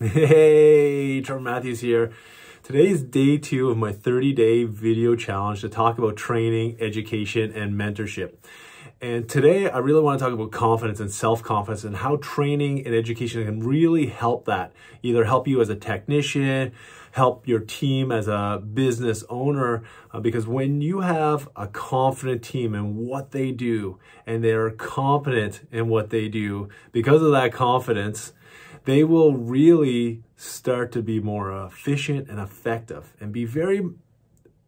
Hey, Trevor Matthews here. Today is day 2 of my 30-day video challenge to talk about training, education, and mentorship. And today I really want to talk about confidence and self-confidence and how training and education can really help that. Either help you as a technician, help your team as a business owner, because when you have a confident team in what they do and they're competent in what they do, because of that confidence, they will really start to be more efficient and effective and be very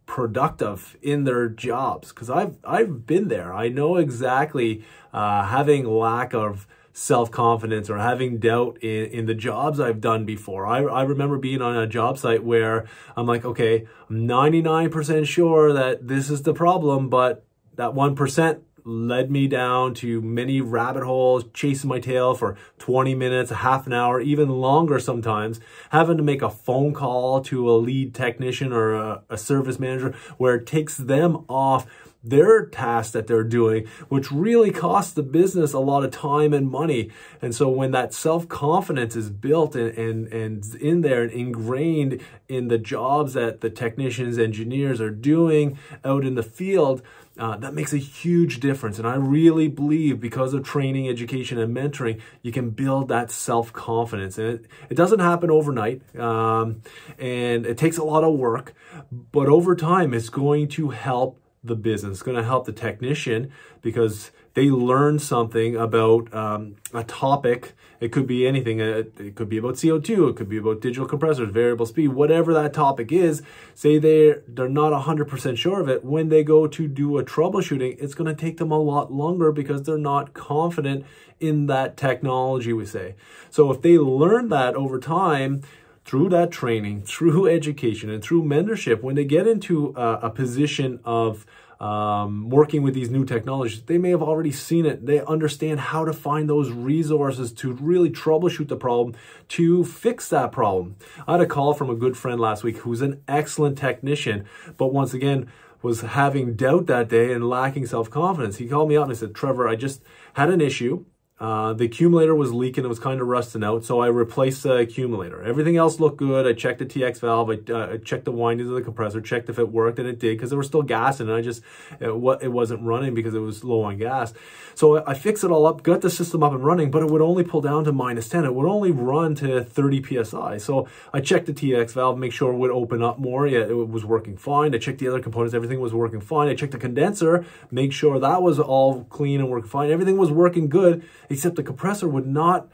productive in their jobs. Because I've been there. I know exactly having lack of self-confidence or having doubt in the jobs I've done before. I remember being on a job site where I'm like, okay, I'm 99% sure that this is the problem, but that 1% led me down to many rabbit holes, chasing my tail for 20 minutes, a half an hour, even longer sometimes, having to make a phone call to a lead technician or a service manager where it takes them off their task that they're doing, which really costs the business a lot of time and money. And so when that self-confidence is built and in there and ingrained in the jobs that the technicians, engineers are doing out in the field, that makes a huge difference. And I really believe because of training, education, and mentoring, you can build that self-confidence. And it doesn't happen overnight, and it takes a lot of work, but over time, it's going to help the business. It's going to help the technician because they learn something about a topic. It could be anything. It could be about CO2. It could be about digital compressors, variable speed, whatever that topic is. Say they're not 100% sure of it. When they go to do a troubleshooting, it's going to take them a lot longer because they're not confident in that technology, we say. So if they learn that over time, through that training, through education, and through mentorship, when they get into a position of working with these new technologies, they may have already seen it. They understand how to find those resources to really troubleshoot the problem, to fix that problem. I had a call from a good friend last week who's an excellent technician, but once again, was having doubt that day and lacking self-confidence. He called me up and he said, Trevor, I just had an issue. The accumulator was leaking. It was kind of rusting out. So I replaced the accumulator. Everything else looked good. I checked the TX valve. I checked the windings of the compressor, checked if it worked, and it did because there was still gas in it. It wasn't running because it was low on gas. So I fixed it all up, got the system up and running, but it would only pull down to -10. It would only run to 30 PSI. So I checked the TX valve, make sure it would open up more. Yeah, it was working fine. I checked the other components. Everything was working fine. I checked the condenser, make sure that was all clean and working fine. Everything was working good, except the compressor would not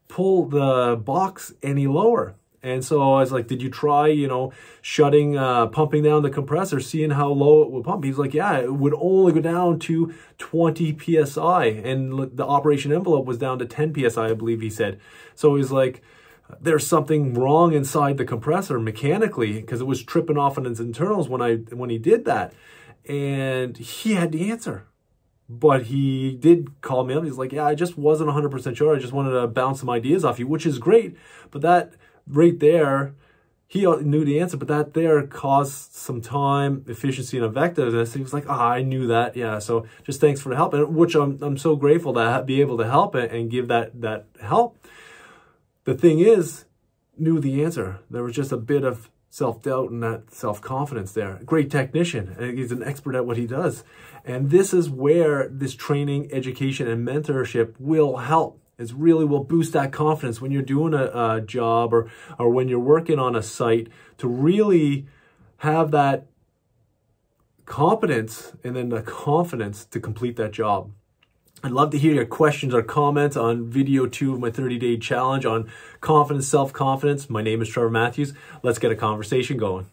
pull the box any lower. And so I was like, did you try, shutting, pumping down the compressor, seeing how low it would pump? He's like, yeah, it would only go down to 20 PSI. And the operation envelope was down to 10 PSI, I believe he said. So he's like, there's something wrong inside the compressor mechanically because it was tripping off on its internals when he did that. And he had the answer. But he did call me up. He's like, yeah, I just wasn't 100% sure. I just wanted to bounce some ideas off you, which is great. But that right there, he knew the answer, but that there caused some time, efficiency, and effectiveness. He was like, I knew that. Yeah, so just thanks for the help, and which I'm so grateful to be able to help and give that help. The thing is, knew the answer. There was just a bit of self-doubt and that self-confidence there. Great technician, and he's an expert at what he does. And this is where this training, education, and mentorship will help. It really will boost that confidence when you're doing a job or when you're working on a site, to really have that competence and then the confidence to complete that job. I'd love to hear your questions or comments on video 2 of my 30-day challenge on confidence, self-confidence. My name is Trevor Matthews. Let's get a conversation going.